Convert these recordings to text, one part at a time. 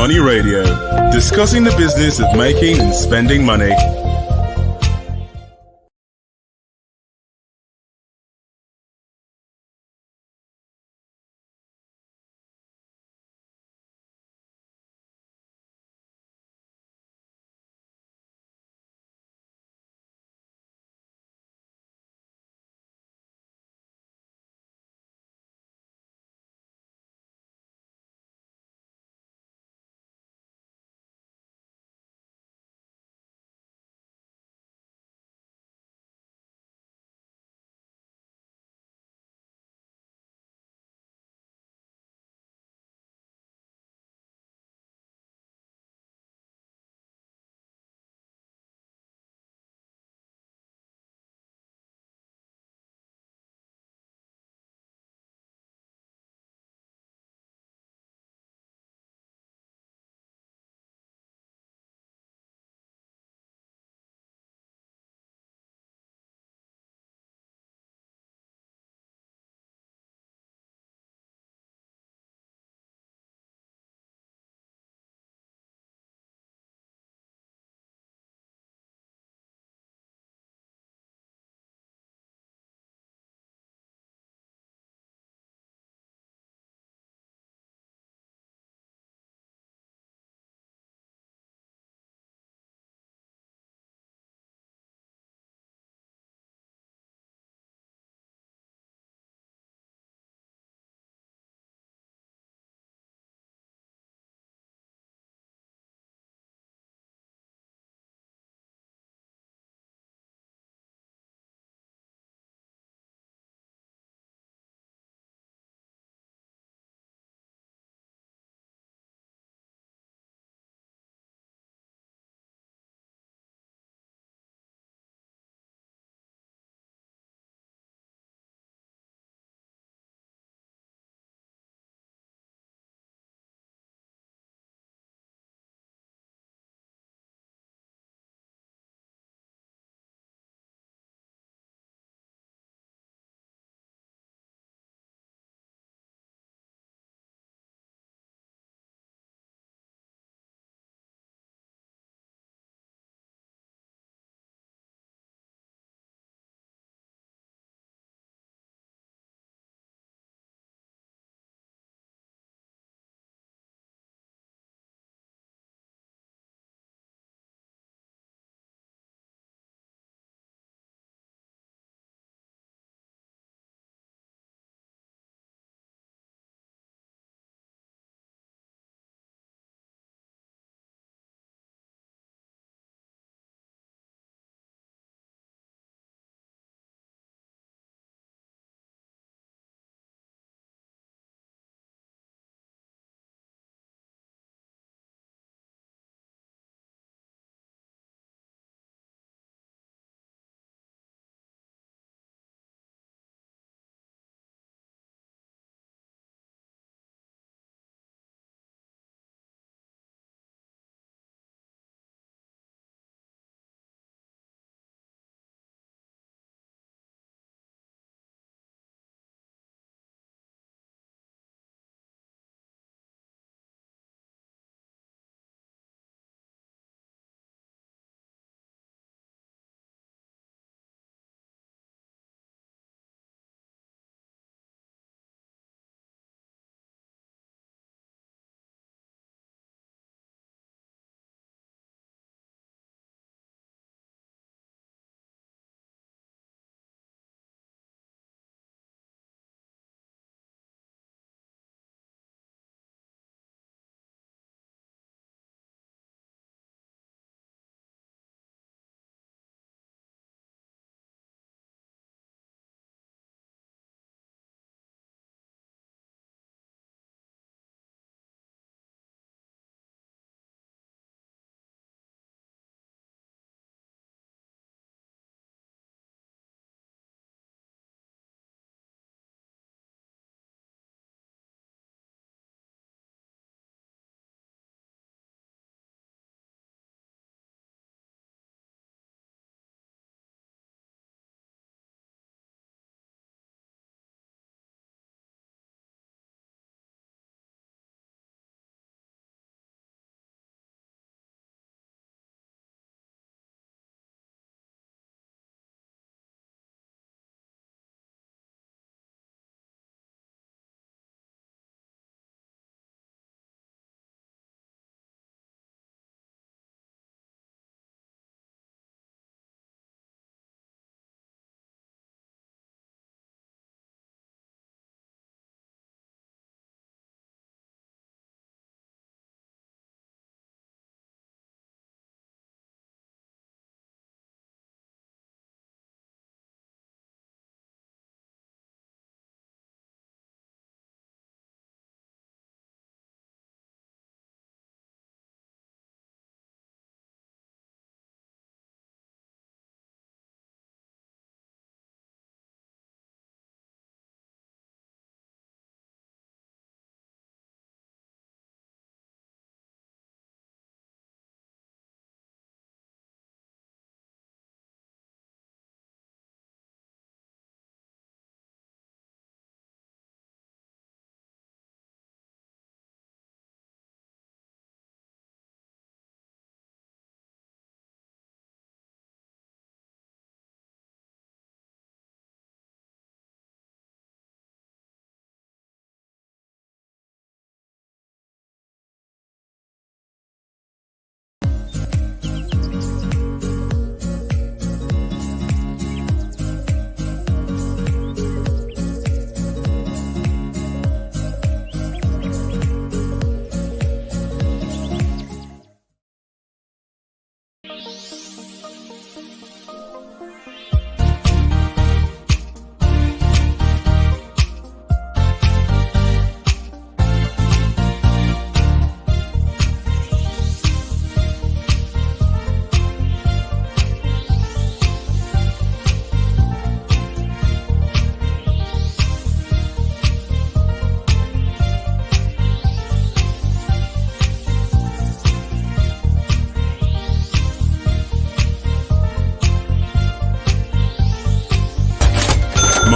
Money Radio, discussing the business of making and spending money.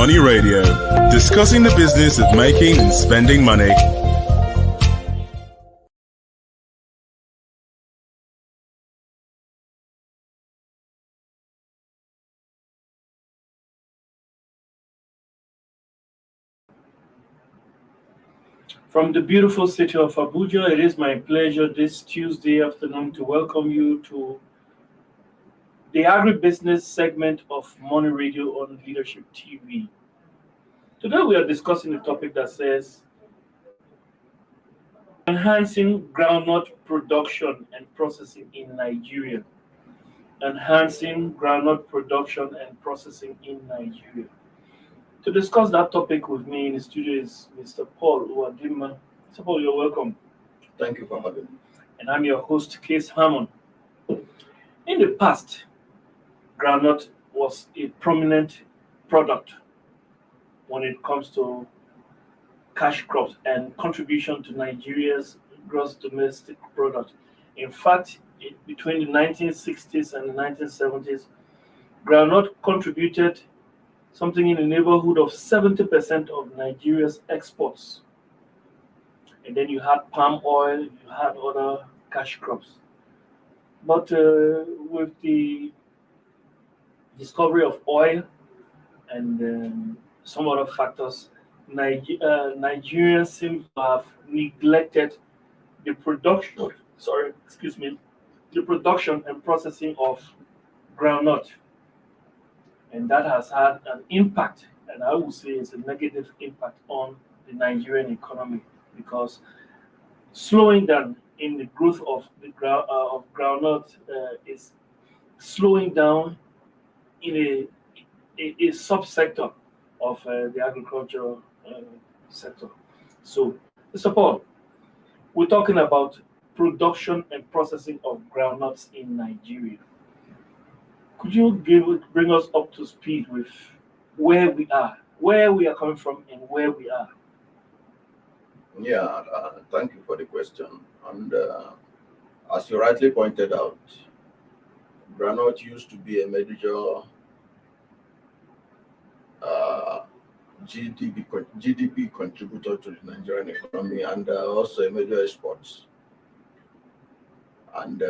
Money Radio, discussing the business of making and spending money. From the beautiful city of Abuja, it is my pleasure this Tuesday afternoon to welcome you to the agribusiness segment of Money Radio on Leadership TV. Today we are discussing a topic that says enhancing groundnut production and processing in Nigeria. Enhancing groundnut production and processing in Nigeria. To discuss that topic with me in the studio is Mr. Paul Uwadima. Mr. Paul, you're welcome. Thank you for having me. And I'm your host, Case Hammond. In the past, groundnut was a prominent product when it comes to cash crops and contribution to Nigeria's gross domestic product. In fact, between the 1960s and the 1970s, groundnut contributed something in the neighborhood of 70% of Nigeria's exports. And then you had palm oil, you had other cash crops. But with the discovery of oil and some other factors, Nigerians seem to have neglected the production, the production and processing of groundnut. And that has had an impact, and I would say it's a negative impact on the Nigerian economy, because slowing down in the growth of the groundnut is slowing down in a subsector of the agricultural sector. So, Mr. Paul, we're talking about production and processing of groundnuts in Nigeria. Could you bring us up to speed with where we are coming from, and where we are? Yeah, thank you for the question. And as you rightly pointed out, groundnut used to be a major GDP contributor to the Nigerian economy, and also a major export. And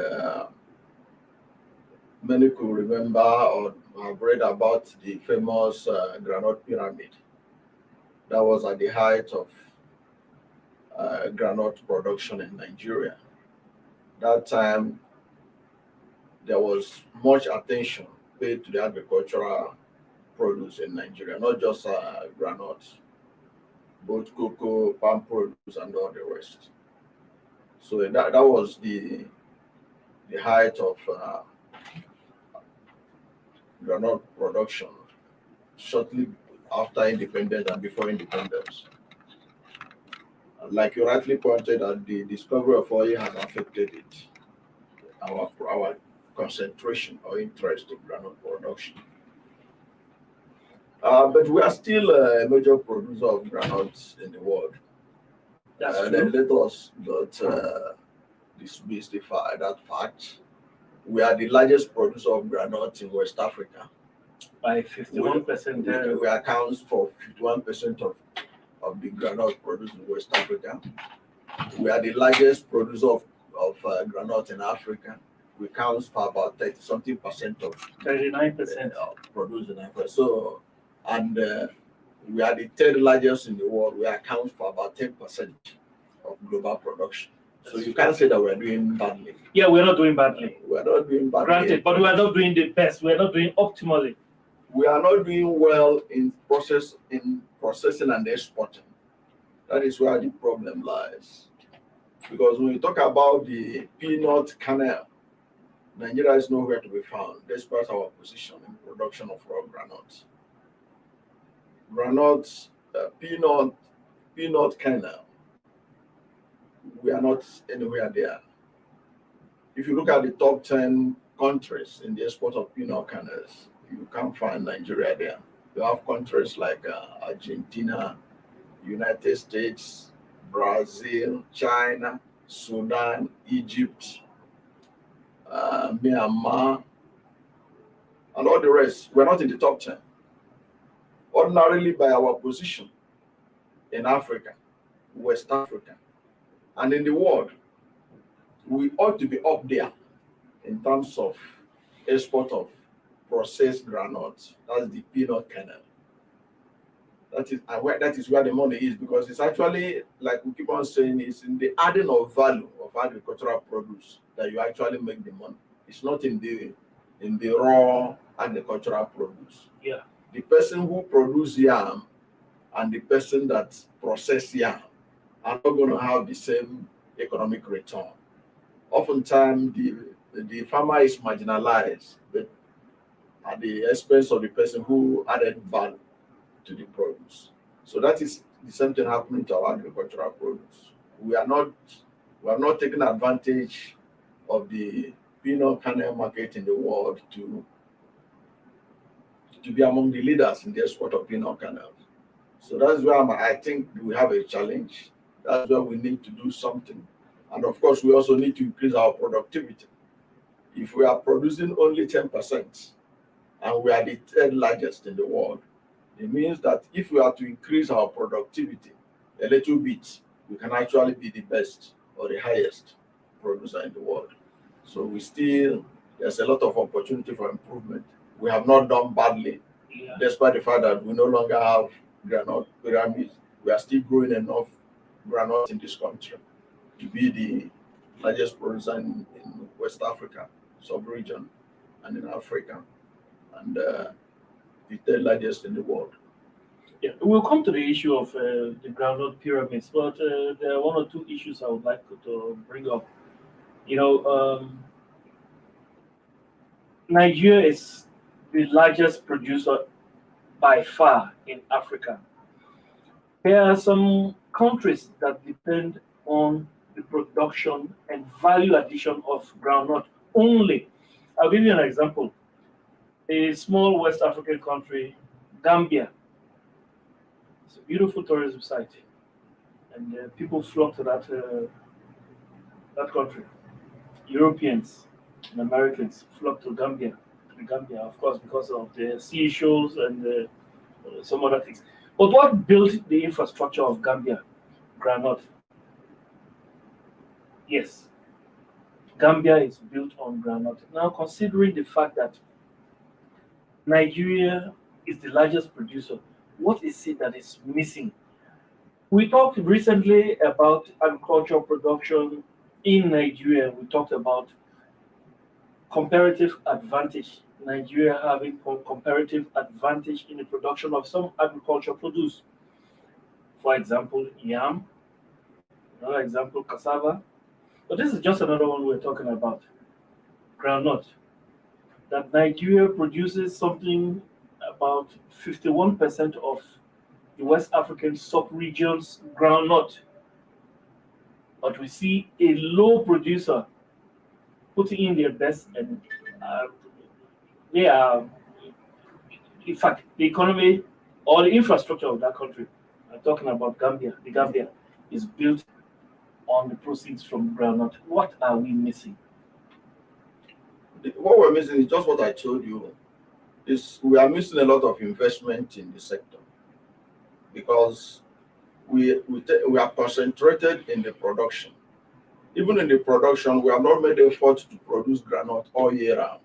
many could remember or have read about the famous groundnut pyramid. That was at the height of groundnut production in Nigeria. That time, there was much attention paid to the agricultural produce in Nigeria, not just groundnut, both cocoa, palm produce, and all the rest. So that was the height of groundnut production shortly after independence and before independence. Like you rightly pointed out, the discovery of oil has affected it, our concentration or interest in groundnut production. But we are still a major producer of groundnuts in the world. That's true. Let us not demystify that fact. We are the largest producer of groundnuts in West Africa. By 51%. We account for 51% of the groundnut produced in West Africa. We are the largest producer of groundnut in Africa. We count for about 30-something percent of 39% produced in Africa. So, and we are the third largest in the world. We account for about 10% of global production. So you can't say that we're doing badly. Yeah, we're not doing badly. We're not doing badly. Granted, but we are not doing the best. We're not doing optimally. We are not doing well in processing and exporting. That is where the problem lies. Because when you talk about the peanut kernel, Nigeria is nowhere to be found, despite our position in production of raw granules. Granules, peanut kernel, we are not anywhere there. If you look at the top 10 countries in the export of peanut kernels, you can't find Nigeria there. You have countries like Argentina, United States, Brazil, China, Sudan, Egypt, Myanmar, and all the rest. We're not in the top 10. Ordinarily, by our position in Africa, West Africa, and in the world, we ought to be up there in terms of export of processed groundnut. That's the peanut kernel. That is where the money is, because it's actually, like we keep on saying, it's in the adding of value of agricultural produce that you actually make the money. It's not in the raw agricultural produce. Yeah. The person who produce yam and the person that process yam are not going to have the same economic return. Oftentimes, the farmer is marginalized, but at the expense of the person who added value to the produce. So that is the same thing happening to our agricultural produce. We are not taking advantage of the peanut kernel market in the world to be among the leaders in the export of peanut kernels. So that's where I think we have a challenge. That's where we need to do something. And of course, we also need to increase our productivity. If we are producing only 10% and we are the third largest in the world, it means that if we are to increase our productivity a little bit, we can actually be the best or the highest producer in the world. So there's a lot of opportunity for improvement. We have not done badly, despite the fact that we no longer have groundnut pyramids. We are still growing enough groundnut in this country to be the largest producer in West Africa, sub-region, and in Africa, and the third largest in the world. Yeah, we'll come to the issue of the groundnut pyramids, but there are one or two issues I would like to bring up. You know, Nigeria is the largest producer by far in Africa. There are some countries that depend on the production and value addition of groundnut only. I'll give you an example. A small West African country, Gambia. It's a beautiful tourism site, and people flock to that country. Europeans and Americans flock to the Gambia, of course, because of the seashells and some other things. But what built the infrastructure of Gambia? Groundnut. Yes, Gambia is built on groundnut. Now, considering the fact that Nigeria is the largest producer, what is it that is missing? We talked recently about agricultural production in Nigeria. We talked about comparative advantage. Nigeria having comparative advantage in the production of some agricultural produce. For example, yam, another example, cassava. But this is just another one we're talking about. Groundnut. That Nigeria produces something about 51% of the West African sub-region's groundnut. But we see a low producer putting in their best, and they are, in fact, the economy or the infrastructure of that country, I'm talking about Gambia, the Gambia is built on the proceeds from groundnut. What are we missing? What we're missing is just what I told you. Is we are missing a lot of investment in the sector, because we are concentrated in the production. Even in the production, we have not made effort to produce groundnut all year round.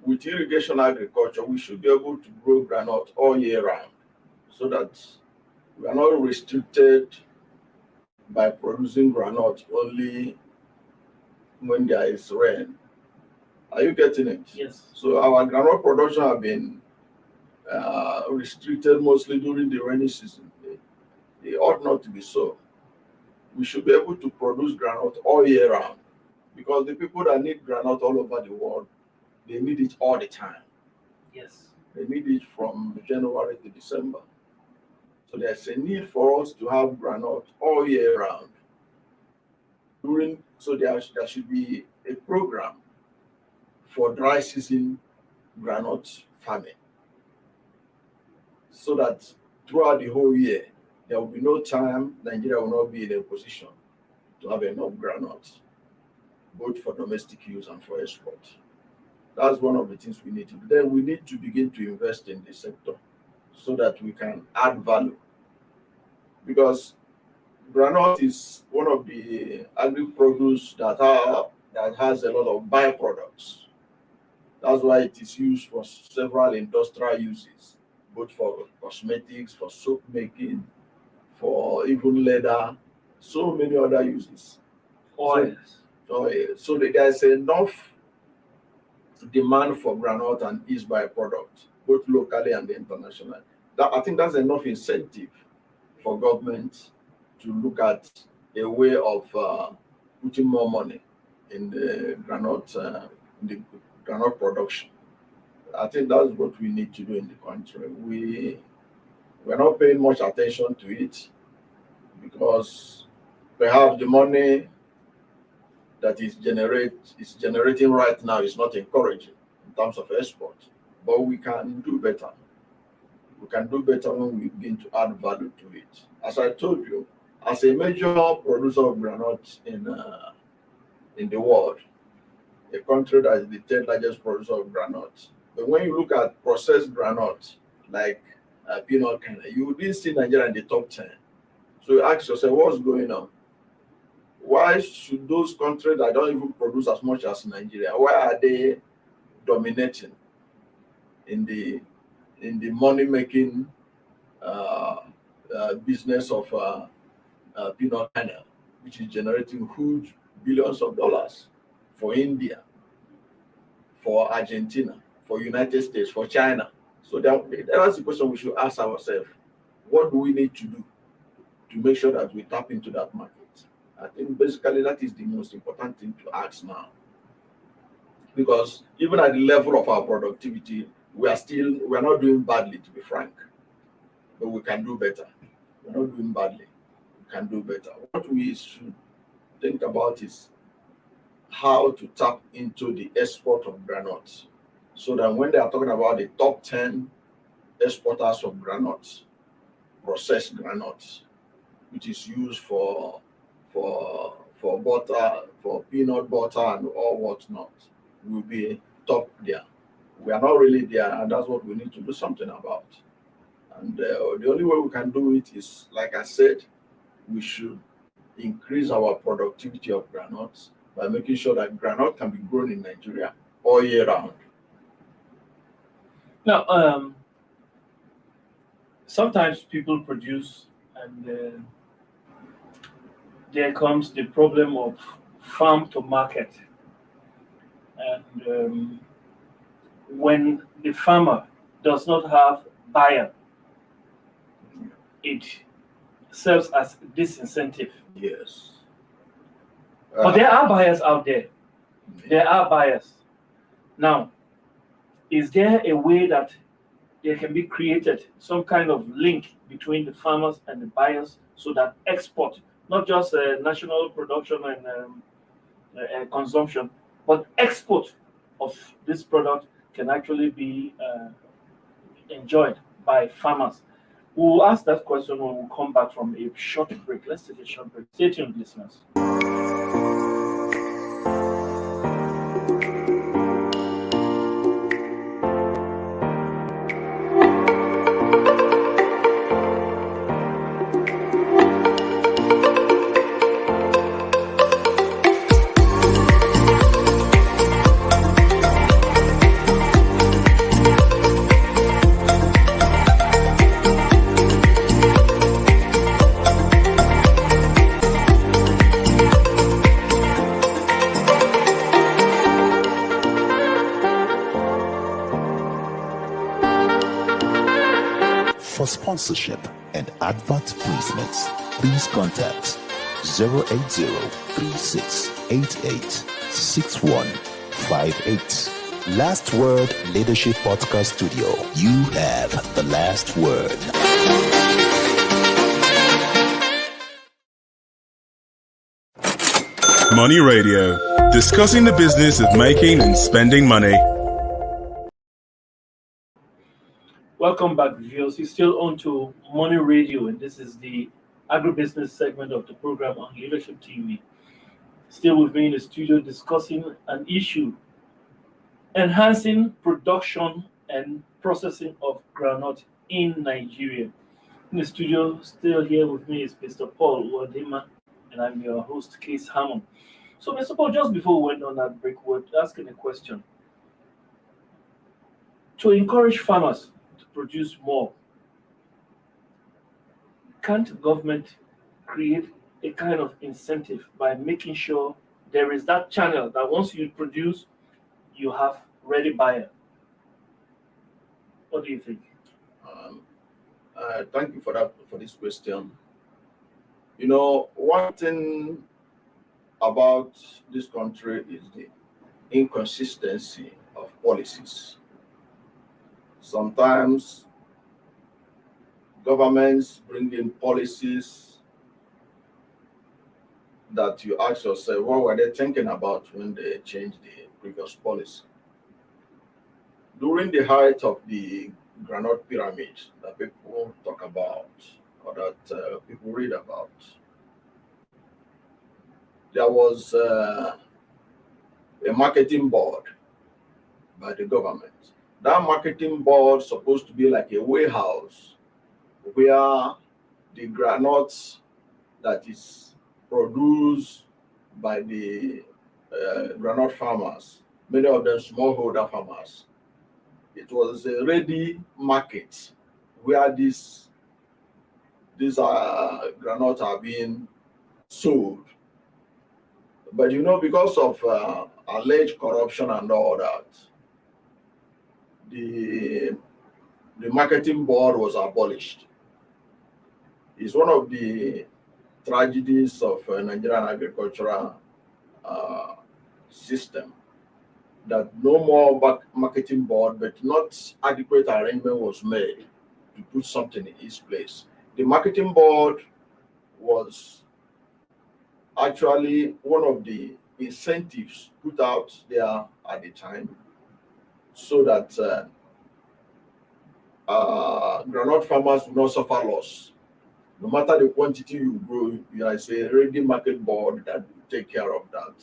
With irrigation agriculture, we should be able to grow groundnut all year round, so that we are not restricted by producing groundnut only when there is rain. Are you getting it? Yes. So our groundnut production have been restricted mostly during the rainy season. It ought not to be so. We should be able to produce groundnut all year round, because the people that need groundnut all over the world, they need it all the time. Yes. They need it from January to December. So there's a need for us to have groundnut all year round. So there should be a program for dry season groundnut farming, so that throughout the whole year there will be no time Nigeria will not be in a position to have enough groundnut, both for domestic use and for export. That's one of the things we need to do. Then we need to begin to invest in the sector. so that we can add value. Because groundnut is one of the agri-produce that has a lot of byproducts. That's why it is used for several industrial uses, both for cosmetics, for soap making, for even leather, so many other uses. Oils. So there's enough demand for groundnut and its byproduct, both locally and internationally. I think that's enough incentive for government to look at a way of putting more money in the groundnut production. I think that's what we need to do in the country. We're not paying much attention to it because perhaps the money that is generating right now is not encouraging in terms of export. But we can do better. We can do better when we begin to add value to it. As I told you, as a major producer of groundnut in the world, a country that is the third largest producer of groundnut. But when you look at processed groundnut, like peanut kernel, you didn't see Nigeria in the top 10. So you ask yourself, what's going on? Why should those countries that don't even produce as much as Nigeria, why are they dominating in the money making business of peanut kernel, which is generating huge billions of dollars for India, for Argentina, for United States, for China? So that's the question we should ask ourselves. What do we need to do to make sure that we tap into that market? I think basically that is the most important thing to ask now. Because even at the level of our productivity, we are not doing badly, to be frank. But we can do better. We're not doing badly. We can do better. What we should think about is how to tap into the export of groundnuts, so that when they are talking about the top 10 exporters of groundnuts, processed groundnuts, which is used for butter, for peanut butter and all whatnot, will be top there. We are not really there, and that's what we need to do something about. And the only way we can do it is, like I said, we should increase our productivity of groundnuts by making sure that groundnut can be grown in Nigeria all year round. Now, sometimes people produce, and there comes the problem of farm to market. And when the farmer does not have buyer, it serves as disincentive. Yes. But there are buyers out there. There are buyers. Now, is there a way that there can be created some kind of link between the farmers and the buyers, so that export, not just national production and consumption, but export of this product can actually be enjoyed by farmers? We'll ask that question when we come back from a short break. Let's take a short break. Stay tuned, listeners. For sponsorship and advert placements, please contact 080-3688-6158. Last Word Leadership Podcast Studio. You have the last word. Money Radio, discussing the business of making and spending money. Welcome back, viewers. You're still on to Money Radio, and this is the agribusiness segment of the program on Leadership TV. Still with me in the studio discussing an issue: enhancing production and processing of groundnut in Nigeria. In the studio, still here with me is Mr. Paul Wadima, and I'm your host, Case Hammond. So, Mr. Paul, just before we went on that break, we're asking a question. To encourage farmers to produce more, can't government create a kind of incentive by making sure there is that channel that once you produce, you have ready buyer? What do you think? Um, Thank you for this question. You know, one thing about this country is the inconsistency of policies. Sometimes governments bring in policies that you ask yourself, what were they thinking about when they changed the previous policy? During the height of the Groundnut pyramid that people talk about or that people read about, there was a marketing board by the government. That marketing board supposed to be like a warehouse where the groundnuts that is produced by the groundnut farmers, many of them smallholder farmers, it was a ready market where these groundnuts are being sold. But you know, because of alleged corruption and all that, the marketing board was abolished. It's one of the tragedies of Nigerian agricultural system that no more marketing board, but not adequate arrangement was made to put something in its place. The marketing board was actually one of the incentives put out there at the time so that groundnut farmers will not suffer loss. No matter the quantity you grow, there is a ready market board that will take care of that.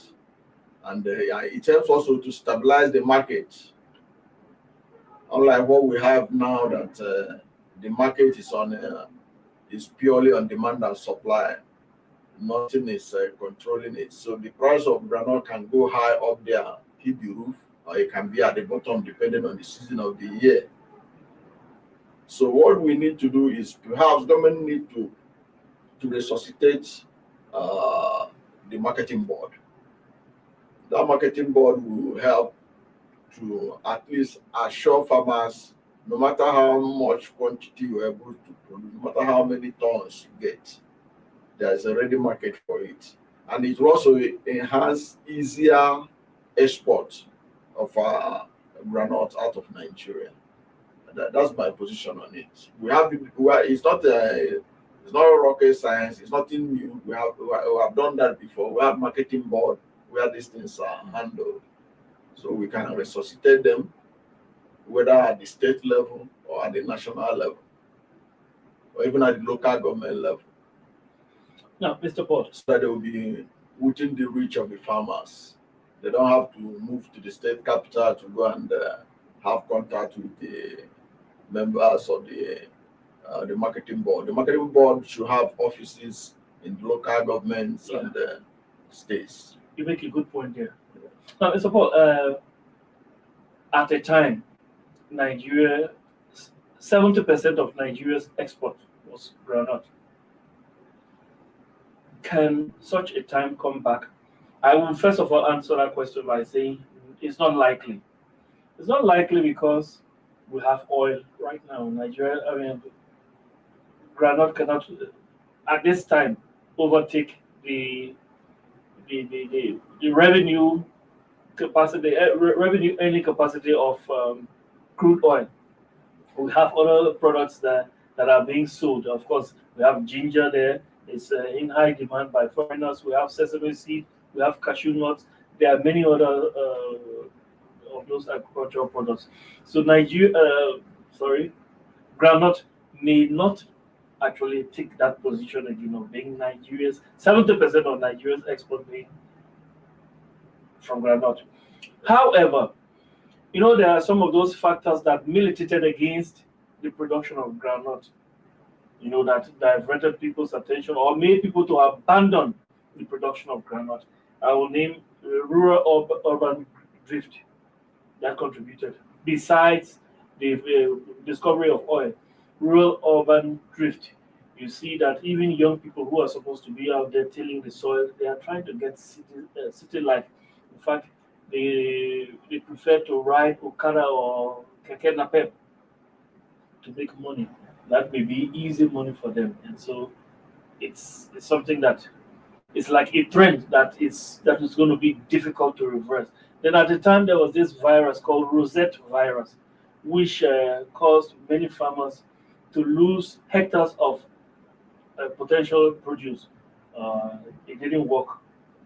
And it helps also to stabilize the market. Unlike what we have now, that the market is purely on demand and supply. Nothing is controlling it. So the price of groundnut can go high up there, hit the roof, or it can be at the bottom depending on the season of the year. So what we need to do is perhaps government need to resuscitate the marketing board. That marketing board will help to at least assure farmers, no matter how much quantity you're able to produce, no matter how many tons you get, there is a ready market for it. And it will also enhance easier export of groundnut out of Nigeria. That's my position on it. It's not rocket science. It's nothing new. We have done that before. We have marketing board where these things are handled, so we can resuscitate them, whether at the state level or at the national level, or even at the local government level. Now, Mr. Paul, So that they will be within the reach of the farmers. They don't have to move to the state capital to go and have contact with the members of the marketing board. The marketing board should have offices in local governments and states. you make a good point there. Now, Mr. Paul, at a time, Nigeria, 70% of Nigeria's export was groundnut. Can such a time come back? I will first of all answer that question by saying it's not likely. It's not likely because we have oil right now. Nigeria, groundnut cannot, at this time, overtake the revenue capacity, revenue earning capacity of crude oil. We have other products that are being sold. Of course, we have ginger there. It's in high demand by foreigners. We have sesame seed. We have cashew nuts. There are many other of those agricultural products. So groundnut may not actually take that position again of being Nigeria's 70% of Nigeria's export being from groundnut. However, there are some of those factors that militated against the production of groundnut, that diverted people's attention or made people to abandon the production of groundnut. I will name rural urban drift that contributed. Besides the discovery of oil, rural urban drift, you see that even young people who are supposed to be out there tilling the soil, they are trying to get city life. In fact, they prefer to ride Okada or Keke Napep to make money. That may be easy money for them, and so it's something that it's like a trend that is going to be difficult to reverse. Then at the time there was this virus called Rosette virus, which caused many farmers to lose hectares of potential produce. It didn't work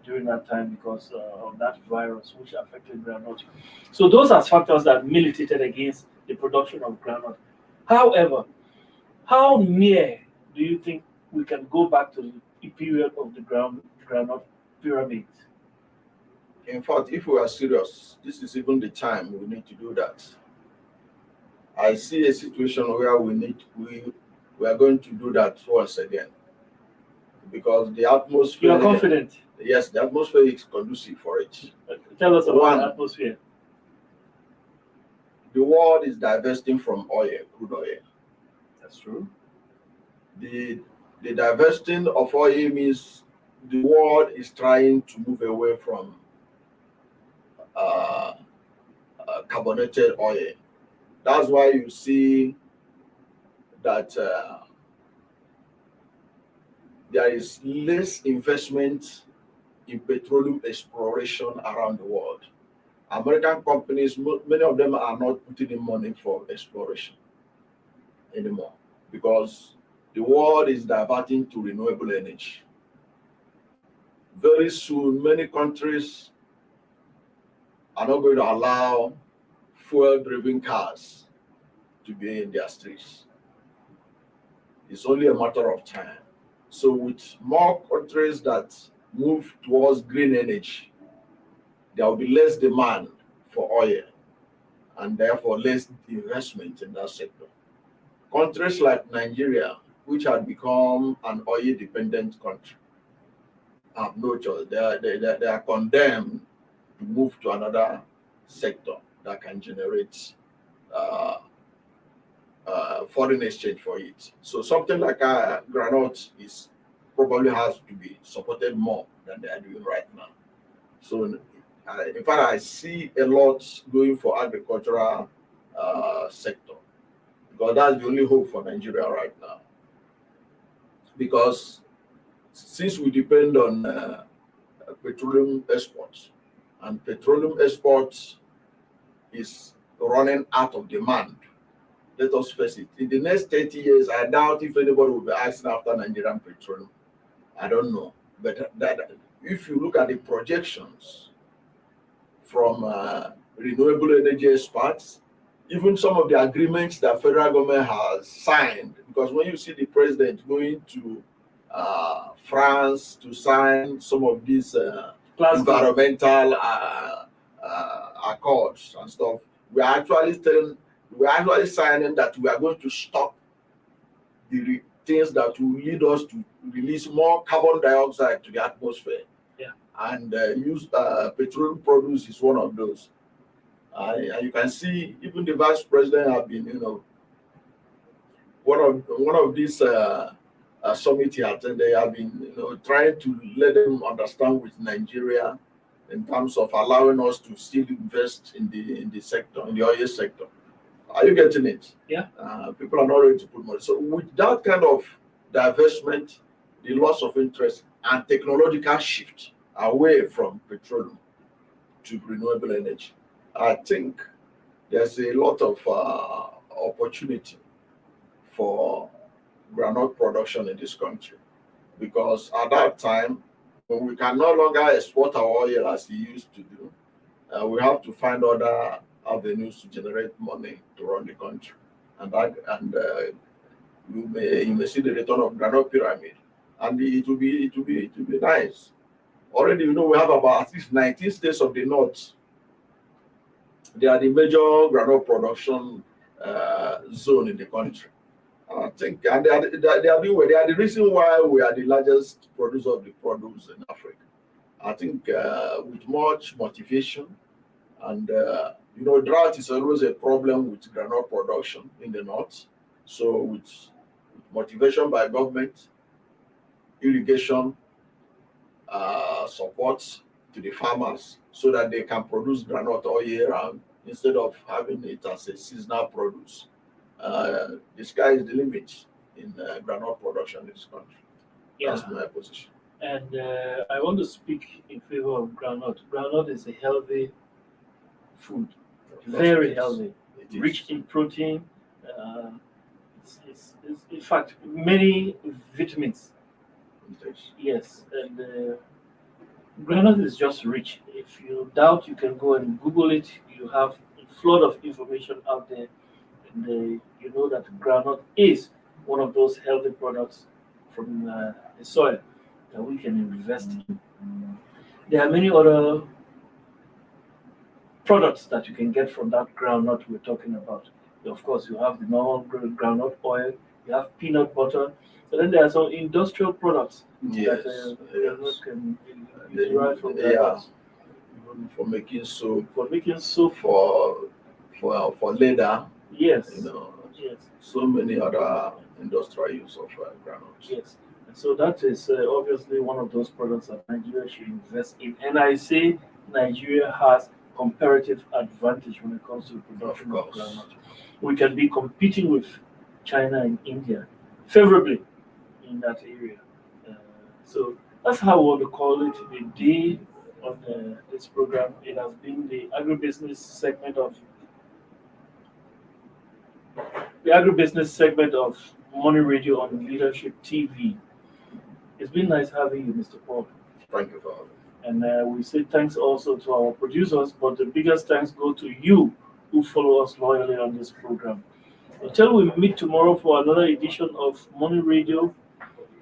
during that time because of that virus, which affected groundnut. So those are factors that militated against the production of groundnut. However, how near do you think we can go back to the period of the groundnut pyramid? In fact, if we are serious, this is even the time we need to do that. I see a situation where we are going to do that once again because the atmosphere. You are confident? Yes, the atmosphere is conducive for it. Tell us about One, the atmosphere. The world is divesting from oil, crude oil. That's true. The divesting of oil means the world is trying to move away from carbonated oil. That's why you see that there is less investment in petroleum exploration around the world. American companies, many of them are not putting in money for exploration anymore because the world is diverting to renewable energy. Very soon, many countries are not going to allow fuel-driven cars to be in their streets. It's only a matter of time. So with more countries that move towards green energy, there will be less demand for oil and therefore less investment in that sector. Countries like Nigeria, which had become an oil-dependent country, have no choice. They are condemned to move to another sector that can generate foreign exchange for it. So something like groundnut is probably has to be supported more than they are doing right now. So in fact, I see a lot going for agricultural sector because that's the only hope for Nigeria right now. Because since we depend on petroleum exports, and petroleum exports is running out of demand, let us face it. In the next 30 years, I doubt if anybody will be asking after Nigerian petroleum. I don't know. But if you look at the projections from renewable energy experts, even some of the agreements that federal government has signed, because when you see the president going to France to sign some of these environmental accords and stuff, we are actually signing that we are going to stop the things that will lead us to release more carbon dioxide to the atmosphere. Yeah. And use petroleum produce is one of those. And you can see even the vice president have been, one of these summits he attended, they have been, trying to let them understand with Nigeria in terms of allowing us to still invest in the sector, in the oil sector. Are you getting it? Yeah. People are not ready to put money. So with that kind of divestment, the loss of interest and technological shift away from petroleum to renewable energy, I think there's a lot of opportunity for groundnut production in this country, because at that time, when we can no longer export our oil as we used to do, we have to find other avenues to generate money to run the country, and you may see the return of groundnut pyramid, and it will be nice. Already, we have about at least 19 states of the north. They are the major groundnut production zone in the country. I think, and they are doing well. They are the reason why we are the largest producer of the produce in Africa. I think with much motivation and drought is always a problem with groundnut production in the north. So with motivation by government, irrigation support to the farmers so that they can produce groundnut all year round instead of having it as a seasonal produce. The sky is the limit in groundnut production in this country. Yeah. That's my position. And I want to speak in favor of groundnut. Groundnut is a healthy food, very healthy, rich in protein. It's in fact many vitamins. Yes, and groundnut is just rich. If you doubt, you can go and Google it. You have a flood of information out there, and you know that groundnut is one of those healthy products from the soil that we can invest in. There are many other products that you can get from that groundnut we're talking about. Of course, you have the normal groundnut oil, you have peanut butter, but then there are some industrial products that groundnut can derive from groundnut. Even for making soap, for leather. Yes. Yes. So many other industrial use of groundnut. Yes. And so that is obviously one of those products that Nigeria should invest in. And I say Nigeria has comparative advantage when it comes to the production of groundnut. We can be competing with China and India favorably in that area. So that's how we want to call it the day of this program. It has been the agribusiness segment of Money Radio on Leadership TV. It's been nice having you, Mr. Paul. Thank you for having me. And we say thanks also to our producers, but the biggest thanks go to you who follow us loyally on this program. Until we meet tomorrow for another edition of Money Radio,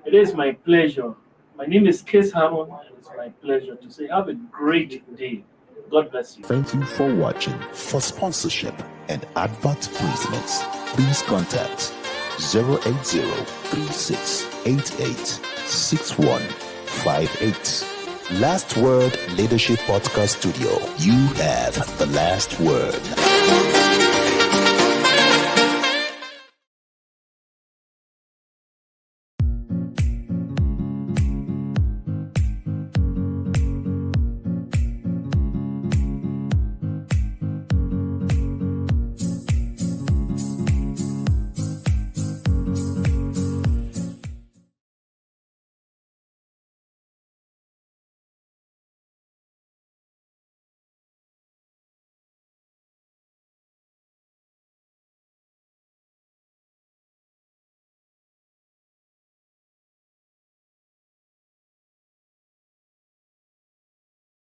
it is my pleasure. My name is Case Hammond, and it's my pleasure to say have a great day. God bless you. Thank you for watching. For sponsorship and advert placements, please contact 080-3688-6158. Last Word Leadership Podcast Studio. You have the last word.